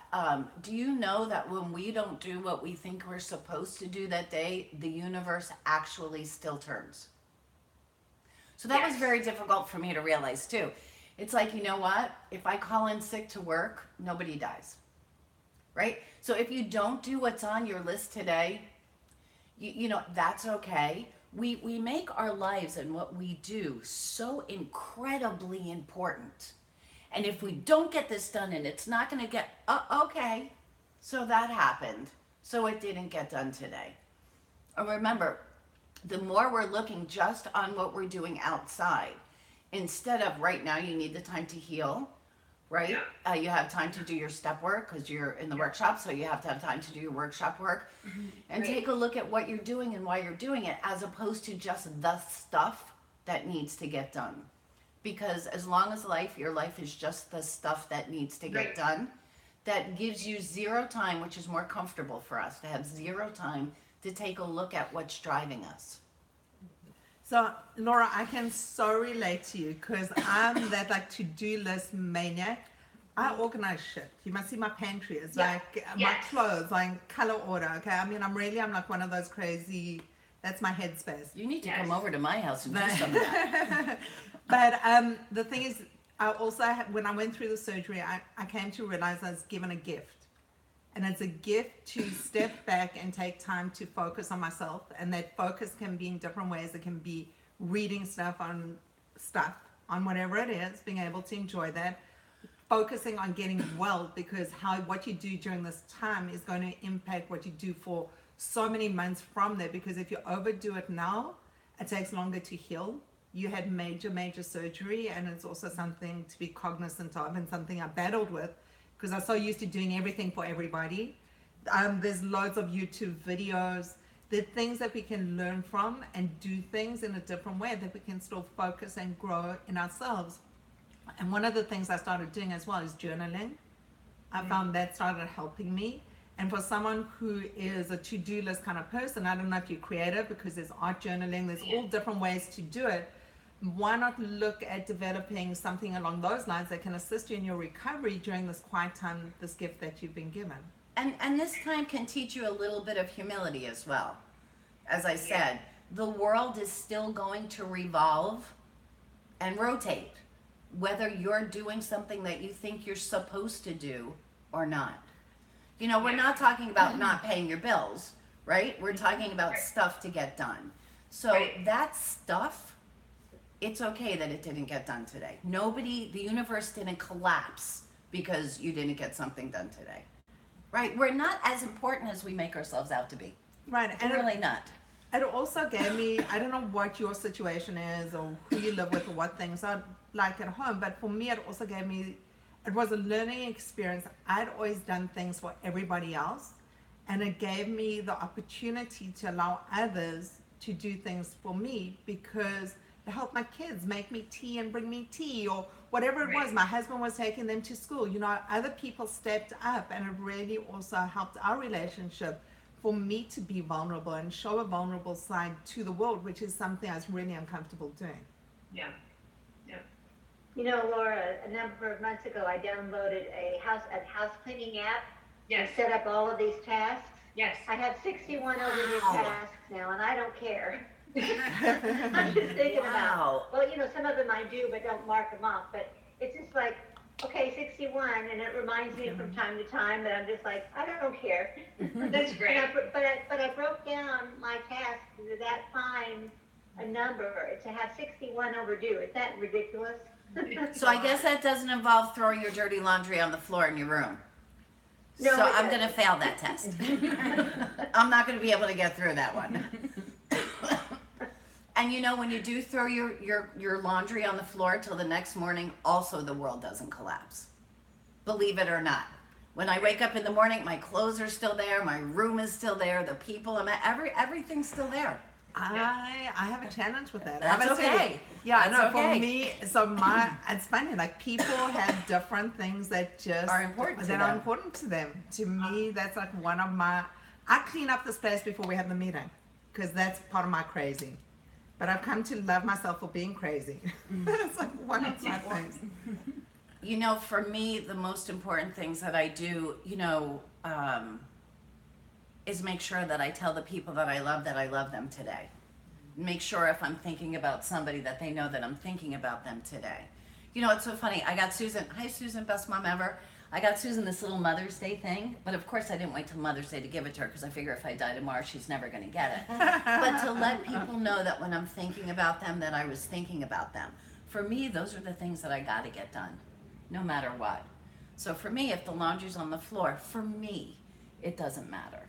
do you know that when we don't do what we think we're supposed to do that day, the universe actually still turns? So that was Yes. very difficult for me to realize too. It's like, you know what? If I call in sick to work, nobody dies, right? So if you don't do what's on your list today, you know, that's okay. We make our lives and what we do so incredibly important. And if we don't get this done and it's not going to get, okay, so that happened. So it didn't get done today. And remember, the more we're looking just on what we're doing outside, instead of right now, you need the time to heal, right? You have time to do your step work because you're in the workshop, so you have to have time to do your workshop work. And Right. take a look at what you're doing and why you're doing it, as opposed to just the stuff that needs to get done. Because as long as your life is just the stuff that needs to get Right. done, that gives you zero time, which is more comfortable for us to have zero time to take a look at what's driving us. So, Laura, I can so relate to you, because I'm that like to-do list maniac. I organize shit. You must see my pantry. It's Yeah. like my Yes. clothes, like color order. Okay, I mean, I'm like one of those crazy. That's my headspace. You need to Yes. come over to my house and do some of that. But the thing is, I also when I went through the surgery, I came to realize I was given a gift, and it's a gift to step back and take time to focus on myself. And that focus can be in different ways. It can be reading stuff on whatever it is, being able to enjoy that, focusing on getting well, because what you do during this time is going to impact what you do for so many months from there. Because if you overdo it now, it takes longer to heal. You had major surgery, and it's also something to be cognizant of, and something I battled with, because I'm so used to doing everything for everybody. There's loads of YouTube videos. There are things that we can learn from and do things in a different way that we can still focus and grow in ourselves. And one of the things I started doing as well is journaling. I found that started helping me. And for someone who is a to-do list kind of person, I don't know if you're creative because there's art journaling, there's all different ways to do it. Why not look at developing something along those lines that can assist you in your recovery during this quiet time, this gift that you've been given? And this time can teach you a little bit of humility as well. As I said, the world is still going to revolve and rotate, whether you're doing something that you think you're supposed to do or not. You know, we're not talking about not paying your bills, right? We're talking about stuff to get done. So that stuff, it's okay that it didn't get done today. The universe didn't collapse because you didn't get something done today, right? We're not as important as we make ourselves out to be. Right. We're really not. It also gave me, I don't know what your situation is or who you live with or what things are like at home, but for me, it also gave me, it was a learning experience. I'd always done things for everybody else, and it gave me the opportunity to allow others to do things for me because it helped my kids make me tea and bring me tea or whatever it was. My husband was taking them to school. You know, other people stepped up, and it really also helped our relationship for me to be vulnerable and show a vulnerable side to the world, which is something I was really uncomfortable doing. Yeah. You know, Laura, a number of months ago, I downloaded a house cleaning app and set up all of these tasks. Yes. I have 61 overdue tasks now, and I don't care. I'm just thinking about, well, you know, some of them I do, but don't mark them off. But it's just like, okay, 61, and it reminds me from time to time that I'm just like, I don't care. That's great. But I broke down my tasks to that fine a number to have 61 overdue. Is that ridiculous? So I guess that doesn't involve throwing your dirty laundry on the floor in your room. No, So it I'm doesn't. going to fail that test. I'm not going to be able to get through that one. And you know, when you do throw your laundry on the floor till the next morning, also the world doesn't collapse. Believe it or not. When I wake up in the morning, my clothes are still there, my room is still there, the people, everything's still there. I have a challenge with that. That's I would say that- okay. Yeah, That's no, okay. for me, it's funny, like people have different things that just Are important to that them. are important to them. To me, that's like one of I clean up this place before we have the meeting because that's part of my crazy. But I've come to love myself for being crazy. It's like one of my things. You know, for me, the most important things that I do, you know, is make sure that I tell the people that I love them today. Make sure if I'm thinking about somebody that they know that I'm thinking about them today. You know, it's so funny. I got Susan. Hi, Susan, best mom ever. I got Susan this little Mother's Day thing, but of course I didn't wait till Mother's Day to give it to her because I figure if I die tomorrow, she's never going to get it. But to let people know that when I'm thinking about them, that I was thinking about them. For me, those are the things that I got to get done, no matter what. So for me, if the laundry's on the floor, for me, it doesn't matter.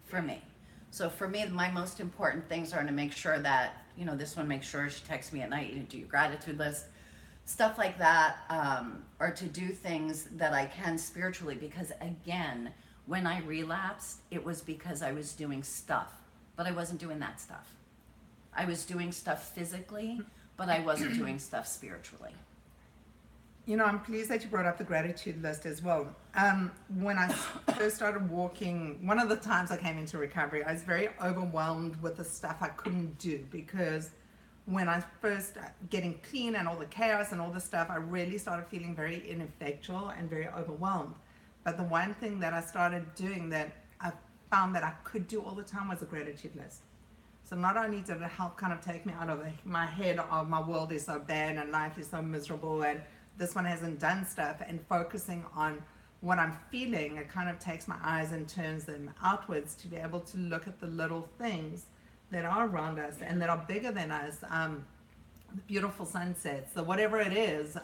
For me. So for me, my most important things are to make sure that, you know, this one, make sure she texts me at night, you do your gratitude list, stuff like that, or to do things that I can spiritually, because again, when I relapsed, it was because I was doing stuff, but I wasn't doing that stuff. I was doing stuff physically, but I wasn't doing stuff spiritually. You know, I'm pleased that you brought up the gratitude list as well. When I first started walking, one of the times I came into recovery, I was very overwhelmed with the stuff I couldn't do because when I first getting clean and all the chaos and all the stuff, I really started feeling very ineffectual and very overwhelmed. But the one thing that I started doing that I found that I could do all the time was a gratitude list. So not only did it help kind of take me out of my head of my world is so bad and life is so miserable and this one hasn't done stuff, and focusing on what I'm feeling, it kind of takes my eyes and turns them outwards to be able to look at the little things that are around us and that are bigger than us, the beautiful sunsets, the whatever it is.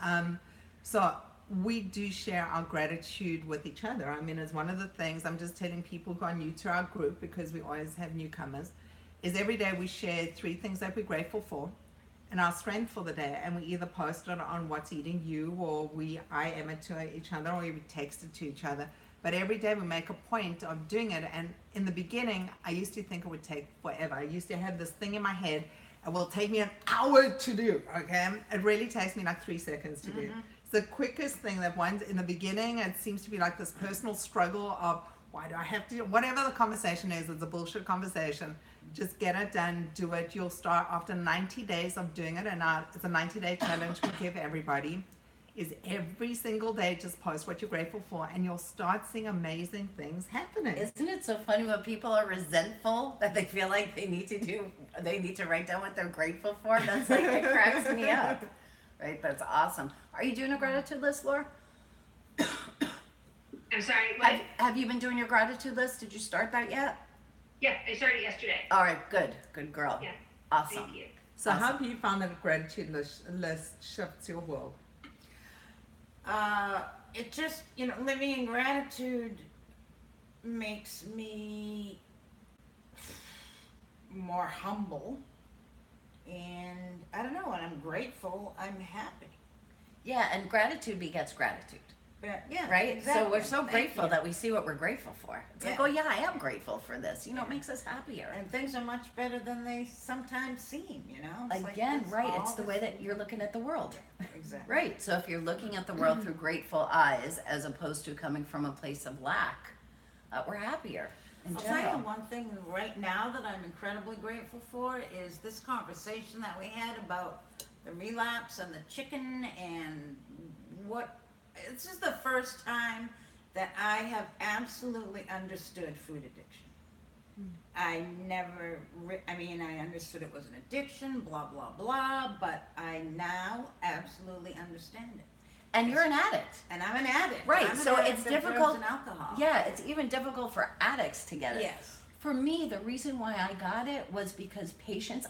So we do share our gratitude with each other. I mean, it's one of the things I'm just telling people who are new to our group, because we always have newcomers, is every day we share 3 things that we're grateful for and our strength for the day, and we either post it on What's Eating You, or I am it to each other, or we text it to each other. But every day we make a point of doing it. And in the beginning, I used to think it would take forever. I used to have this thing in my head, it will take me an hour to do, okay? It really takes me like 3 seconds to do. It's the quickest thing that once in the beginning, it seems to be like this personal struggle of, why do I have to do whatever the conversation is? It's a bullshit conversation. Just get it done, do it. You'll start after 90 days of doing it, and it's a 90-day challenge we give everybody. Is every single day just post what you're grateful for, and you'll start seeing amazing things happening. Isn't it so funny when people are resentful that they feel like they need to write down what they're grateful for? That's like, it cracks me up. Right? That's awesome. Are you doing a gratitude list, Laura? I'm sorry, what? Have you been doing your gratitude list? Did you start that yet? Yeah, I started yesterday. All right, good. Good girl. Yeah. Awesome. Thank you. So how Awesome. have you found that a gratitude list shifts your world? It just, living in gratitude makes me more humble. And I don't know, when I'm grateful, I'm happy. Yeah, and gratitude begets gratitude. But yeah, Right? exactly. So we're so Thank grateful you. that we see what we're grateful for. It's like, Yeah. oh yeah, I am grateful for this. It makes us happier. And things are much better than they sometimes seem, It's like Again, there's right. all It's the this- way that you're looking at the world. Exactly. Right. So if you're looking at the world through grateful eyes as opposed to coming from a place of lack, we're happier in I'll tell you general. one thing right now that I'm incredibly grateful for is this conversation that we had about the relapse and the chicken and this is the first time that I have absolutely understood food addiction. I never, I understood it was an addiction, blah, blah, blah, but I now absolutely understand it. And you're an addict. And I'm an addict. Right, I'm an so addict it's of drugs difficult- and alcohol. Yeah, it's even difficult for addicts to get it. Yes. For me, the reason why I got it was because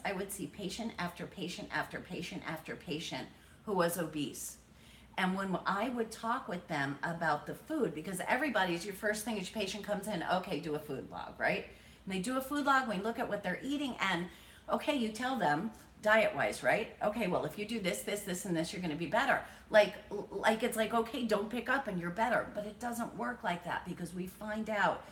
I would see patient after patient after patient after patient who was obese. And when I would talk with them about the food, because your first thing is your patient comes in, okay, do a food log, right? And they do a food log, we look at what they're eating, and okay, you tell them, diet-wise, right? Okay, well, if you do this, this, this, and this, you're gonna be better. Like it's like, okay, don't pick up and you're better. But it doesn't work like that, because we find out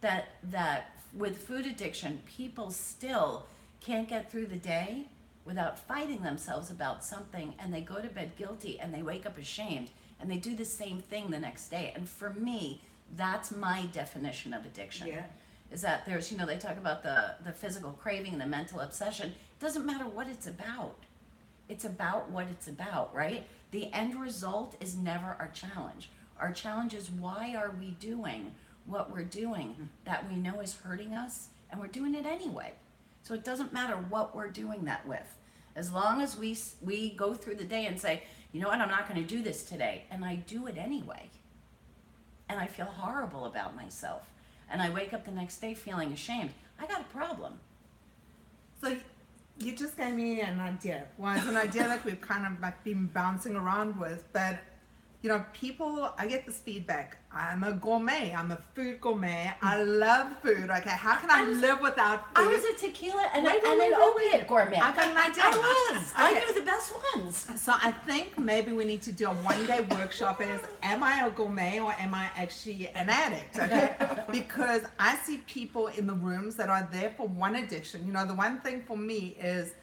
that with food addiction, people still can't get through the day without fighting themselves about something, and they go to bed guilty and they wake up ashamed and they do the same thing the next day. And for me, that's my definition of addiction. Yeah. Is that there's, they talk about the physical craving and the mental obsession. It doesn't matter what it's about. It's about what it's about, right? The end result is never our challenge. Our challenge is, why are we doing what we're doing that we know is hurting us, and we're doing it anyway. So it doesn't matter what we're doing that with. As long as we go through the day and say, you know what, I'm not going to do this today, and I do it anyway. And I feel horrible about myself. And I wake up the next day feeling ashamed. I got a problem. So you just gave me an idea. Well, it's an idea that we've kind of like been bouncing around with, but people, I get this feedback. I'm a gourmet. I'm a food gourmet. I love food. Okay, how can I live without food? I was a tequila and Wait, an wait, opiate gourmet. I got an idea. I was. I Okay. knew the best ones. So I think maybe we need to do a one-day workshop is, am I a gourmet or am I actually an addict? Okay, because I see people in the rooms that are there for one addiction. The one thing for me is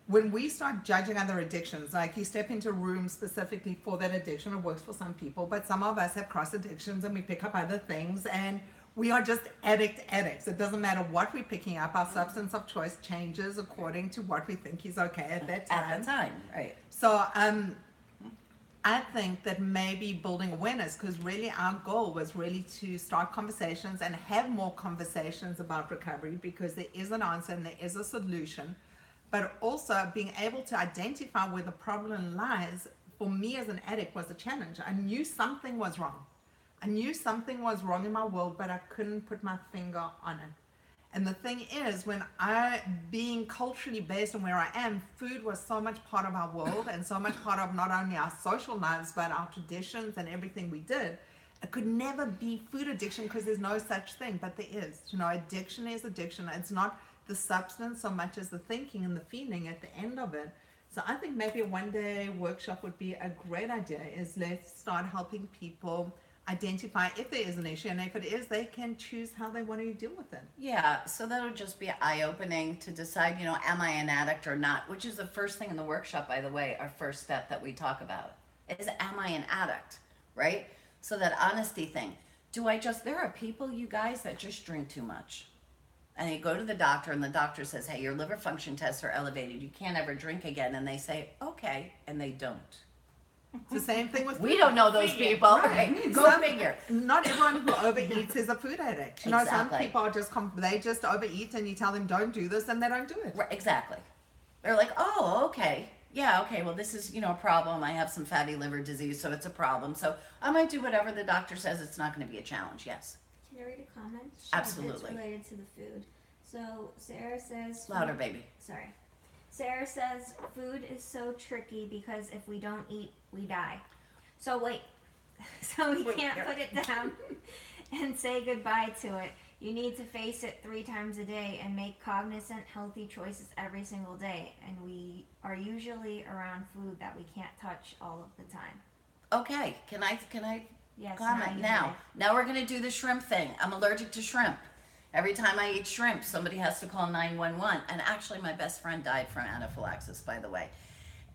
when we start judging other addictions, like you step into a room specifically for that addiction, it works for some people, but some of us have cross addictions and we pick up other things and we are just addicts. It doesn't matter what we're picking up, our substance of choice changes according to what we think is okay at that time. At the time, right. So I think that maybe building awareness, because really our goal was really to start conversations and have more conversations about recovery, because there is an answer and there is a solution, but also being able to identify where the problem lies, for me as an addict, was a challenge. I knew something was wrong. I knew something was wrong in my world, but I couldn't put my finger on it. And the thing is, being culturally based on where I am, food was so much part of our world and so much part of not only our social lives, but our traditions and everything we did. It could never be food addiction because there's no such thing, but there is. Addiction is addiction. It's not the substance so much as the thinking and the feeling at the end of it. So I think maybe a one-day workshop would be a great idea, is let's start helping people identify if there is an issue, and if it is, they can choose how they want to deal with it. Yeah, so that'll just be eye-opening to decide, am I an addict or not, which is the first thing in the workshop, by the way, our first step that we talk about is, am I an addict, right? So that honesty thing. there are people, you guys, that just drink too much. And they go to the doctor and the doctor says, hey, your liver function tests are elevated. You can't ever drink again. And they say, okay. And they don't. It's the same thing with We food. don't know those people. Right. Okay, go Some- figure. Not everyone who overeats is a food addict. You know, some Exactly. people are just, they just overeat and you tell them don't do this and they don't do it. Right, exactly. They're like, oh, okay. Yeah, okay, well, this is, a problem. I have some fatty liver disease, so it's a problem. So I might do whatever the doctor says. It's not going to be a challenge. Yes. Can I read a comment? Absolutely. It's related to the food. So Sarah says. Louder, baby. Sorry. Sarah says food is so tricky because if we don't eat, we die. So wait. So we can't put it down and say goodbye to it. You need to face it 3 times a day and make cognizant, healthy choices every single day. And we are usually around food that we can't touch all of the time. Okay, can I Yes. comment you now? may. Now we're going to do the shrimp thing. I'm allergic to shrimp. Every time I eat shrimp, somebody has to call 911. And actually, my best friend died from anaphylaxis, by the way.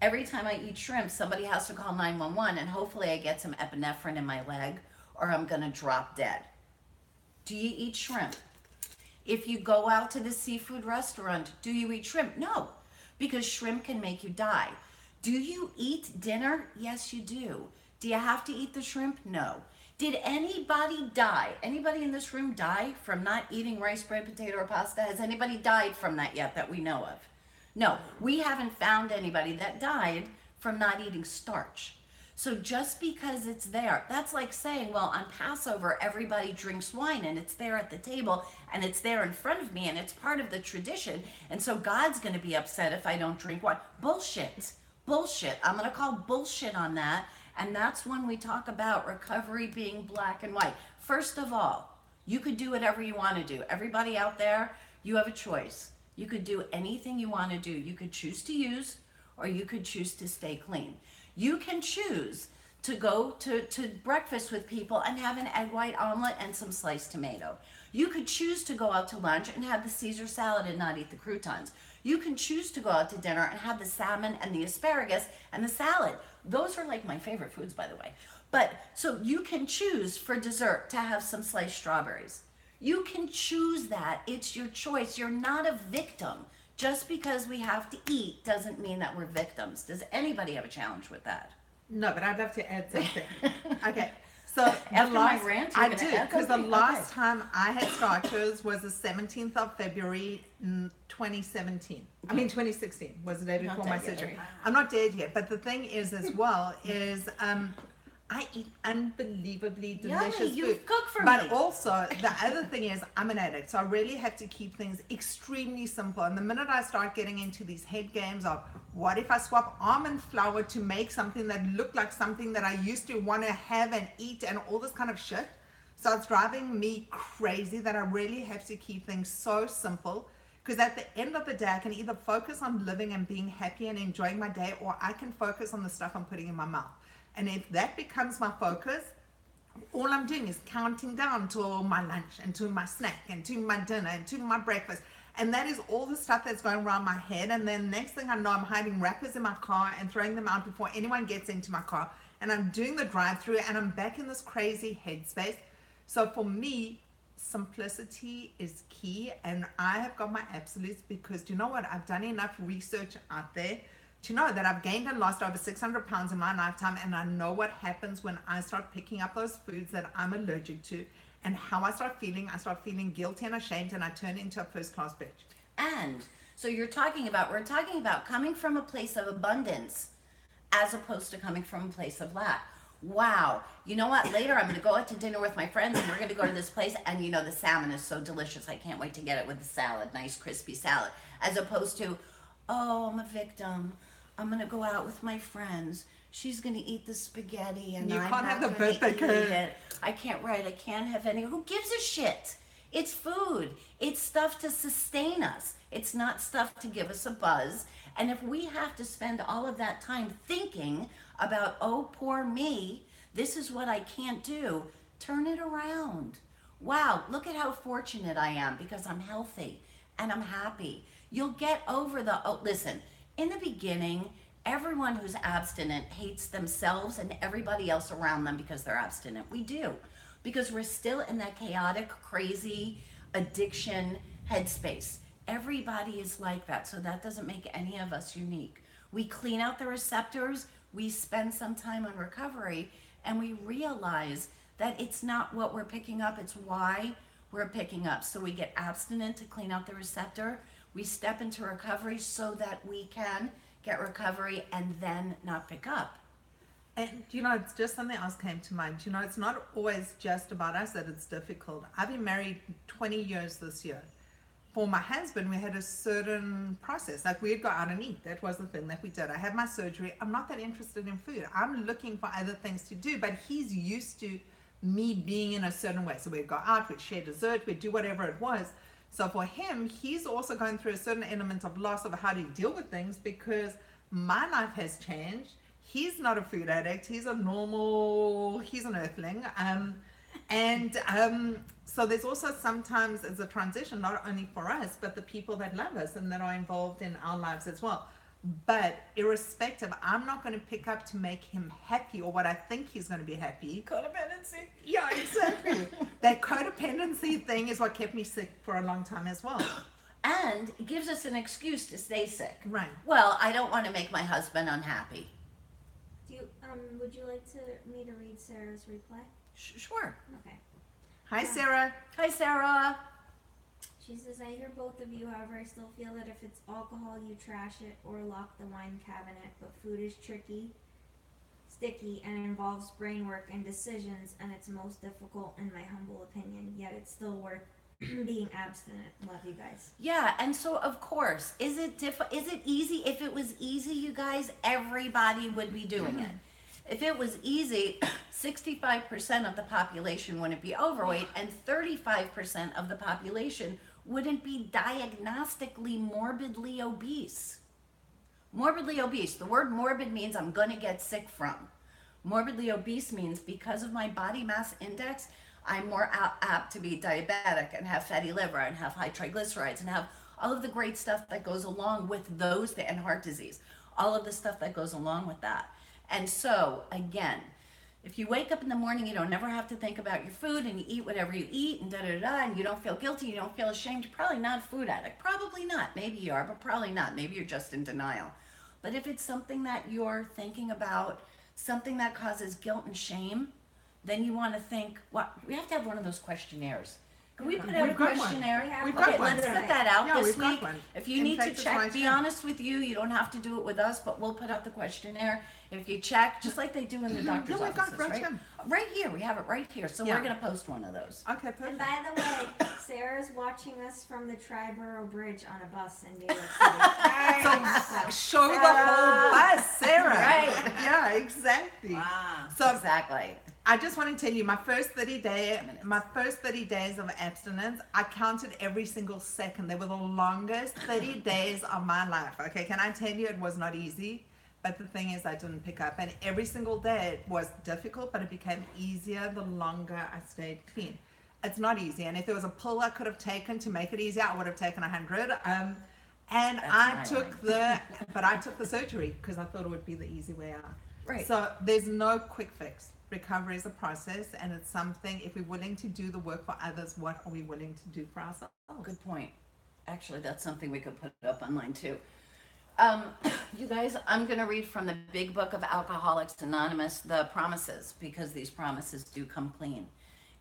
Every time I eat shrimp, somebody has to call 911, and hopefully I get some epinephrine in my leg, or I'm going to drop dead. Do you eat shrimp? If you go out to the seafood restaurant, do you eat shrimp? No, because shrimp can make you die. Do you eat dinner? Yes, you do. Do you have to eat the shrimp? No. Did anybody die? Anybody in this room die from not eating rice, bread, potato, or pasta? Has anybody died from that yet that we know of? No, we haven't found anybody that died from not eating starch. So just because it's there, that's like saying, well, on Passover, everybody drinks wine and it's there at the table and it's there in front of me and it's part of the tradition. And so God's going to be upset if I don't drink wine. Bullshit. Bullshit. I'm going to call bullshit on that. And that's when we talk about recovery being black and white. First of all, you could do whatever you want to do. Everybody out there, you have a choice. You could do anything you want to do. You could choose to use or you could choose to stay clean. You can choose to go to breakfast with people and have an egg white omelet and some sliced tomato. You could choose to go out to lunch and have the Caesar salad and not eat the croutons. You can choose to go out to dinner and have the salmon and the asparagus and the salad. Those are like my favorite foods, by the way. But so you can choose for dessert to have some sliced strawberries. You can choose that. It's your choice. You're not a victim. Just because we have to eat doesn't mean that we're victims. Does anybody have a challenge with that? No, but I'd love to add something. Okay. So After my rant, you're I gonna do, add because the something? last Okay. time I had starches was the 17th of February, 2017. I mean 2016 was the day You're not before my dead yet, surgery. right? I'm not dead yet, but the thing is as well is I eat unbelievably delicious Yummy, you food. cook for But me. also the other thing is I'm an addict, so I really have to keep things extremely simple. And the minute I start getting into these head games of what if I swap almond flour to make something that looked like something that I used to want to have and eat and all this kind of shit. So it's driving me crazy that I really have to keep things so simple. Because at the end of the day, I can either focus on living and being happy and enjoying my day, or I can focus on the stuff I'm putting in my mouth. And if that becomes my focus, all I'm doing is counting down to my lunch and to my snack and to my dinner and to my breakfast. And that is all the stuff that's going around my head. And then next thing I know, I'm hiding wrappers in my car and throwing them out before anyone gets into my car. And I'm doing the drive-through and I'm back in this crazy headspace. So for me, simplicity is key. And I have got my absolutes because, do you know what? I've done enough research out there to know that I've gained and lost over 600 pounds in my lifetime, and I know what happens when I start picking up those foods that I'm allergic to, and how I start feeling guilty and ashamed, and I turn into a first-class bitch. And so we're talking about coming from a place of abundance as opposed to coming from a place of lack. Wow. You know what? Later I'm going to go out to dinner with my friends and we're going to go to this place and the salmon is so delicious. I can't wait to get it with the salad, nice crispy salad, as opposed to, oh, I'm a victim. I'm going to go out with my friends. She's going to eat the spaghetti and You I'm can't not have the gonna birthday eat cake. it. I can't have any. Who gives a shit? It's food. It's stuff to sustain us. It's not stuff to give us a buzz. And if we have to spend all of that time thinking about, oh, poor me, this is what I can't do, turn it around. Wow, look at how fortunate I am because I'm healthy and I'm happy. You'll get over listen, in the beginning, everyone who's abstinent hates themselves and everybody else around them because they're abstinent. We do. because we're still in that chaotic, crazy addiction headspace. Everybody is like that, so that doesn't make any of us unique. We clean out the receptors, we spend some time on recovery, and we realize that it's not what we're picking up, it's why we're picking up. So we get abstinent to clean out the receptor, we step into recovery so that we can get recovery and then not pick up. And it's just something else came to mind. It's not always just about us that it's difficult. I've been married 20 years this year. For my husband, we had a certain process. Like, we'd go out and eat. That was the thing that we did. I had my surgery. I'm not that interested in food. I'm looking for other things to do, but he's used to me being in a certain way. So we'd go out, we'd share dessert, we'd do whatever it was. So for him, he's also going through a certain element of loss of how to deal with things, because my life has changed. He's not a food addict. He's an earthling. So there's also sometimes it's a transition, not only for us, but the people that love us and that are involved in our lives as well. But irrespective, I'm not going to pick up to make him happy or what I think he's going to be happy. Codependency. Yeah, exactly. That codependency thing is what kept me sick for a long time as well. And it gives us an excuse to stay sick. Right. Well, I don't want to make my husband unhappy. Would you like me to read Sarah's reply? Sure. Okay. Hi, Sarah. Hi, Sarah. She says, I hear both of you, however, I still feel that if it's alcohol, you trash it or lock the wine cabinet, but food is tricky, sticky, and involves brain work and decisions, and it's most difficult in my humble opinion, yet it's still worth being abstinent. Love you guys. Yeah, and so of course, is it easy? If it was easy, you guys, everybody would be doing it. If it was easy, 65% of the population wouldn't be overweight, and 35% of the population wouldn't be diagnostically morbidly obese. Morbidly obese. The word morbid means I'm going to get sick from. Morbidly obese means because of my body mass index, I'm more apt to be diabetic and have fatty liver and have high triglycerides and have all of the great stuff that goes along with those, and heart disease, all of the stuff that goes along with that. And so, again, if you wake up in the morning, you don't never have to think about your food, and you eat whatever you eat, and and you don't feel guilty, you don't feel ashamed, you're probably not a food addict. Probably not. Maybe you are, but probably not. Maybe you're just in denial. But if it's something that you're thinking about, something that causes guilt and shame, then you want to think, we have to have one of those questionnaires. Can we put out a questionnaire? We've got one. Let's put that out this we've got week. one. If you In need to fact, it's check, right be here. honest with you. You don't have to do it with us, but we'll put out the questionnaire. If you check, just like they do in the doctor's we've got offices, right right? here. Right here, we have it right here. So Yeah. we're gonna post one of those. Okay, And perfect. by the way, Sarah's watching us from the Triborough Bridge on a bus in New York City. Show the whole bus, Sarah. Right. Yeah, exactly. Wow. So- Exactly. I just want to tell you, my first 30 days of abstinence, I counted every single second. They were the longest 30 days of my life. Okay, can I tell you, it was not easy. But the thing is, I didn't pick up. And every single day it was difficult, but it became easier the longer I stayed clean. It's not easy. And if there was a pill I could have taken to make it easier, I would have taken 100. And I took the surgery because I thought it would be the easy way out. Right. So there's no quick fix. Recovery is a process, and it's something, if we're willing to do the work for others, what are we willing to do for ourselves? Good point. Actually, that's something we could put up online too. You guys, I'm going to read from the big book of Alcoholics Anonymous, the promises, because these promises do come clean.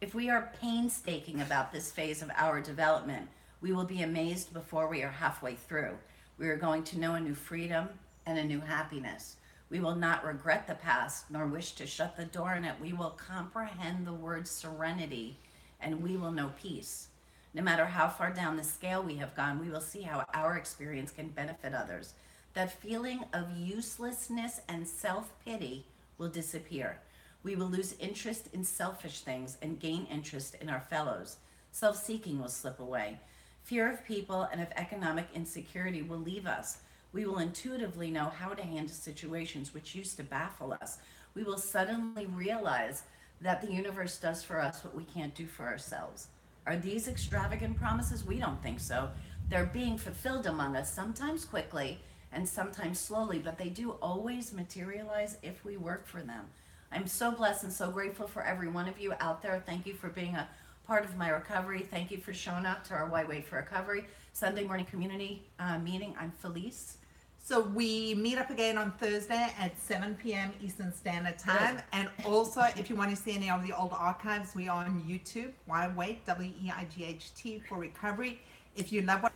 If we are painstaking about this phase of our development, we will be amazed before we are halfway through. We are going to know a new freedom and a new happiness. We will not regret the past, nor wish to shut the door on it. We will comprehend the word serenity, and we will know peace. No matter how far down the scale we have gone, we will see how our experience can benefit others. That feeling of uselessness and self-pity will disappear. We will lose interest in selfish things and gain interest in our fellows. Self-seeking will slip away. Fear of people and of economic insecurity will leave us. We will intuitively know how to handle situations which used to baffle us. We will suddenly realize that the universe does for us what we can't do for ourselves. Are these extravagant promises? We don't think so. They're being fulfilled among us, sometimes quickly and sometimes slowly, but they do always materialize if we work for them. I'm so blessed and so grateful for every one of you out there. Thank you for being a part of my recovery. Thank you for showing up to our Why Wait for Recovery Sunday morning community meeting. I'm Felice. So we meet up again on Thursday at 7 p.m. Eastern Standard Time. And also, if you want to see any of the old archives, we are on YouTube. Why Wait, WEIGHT for recovery. If you love what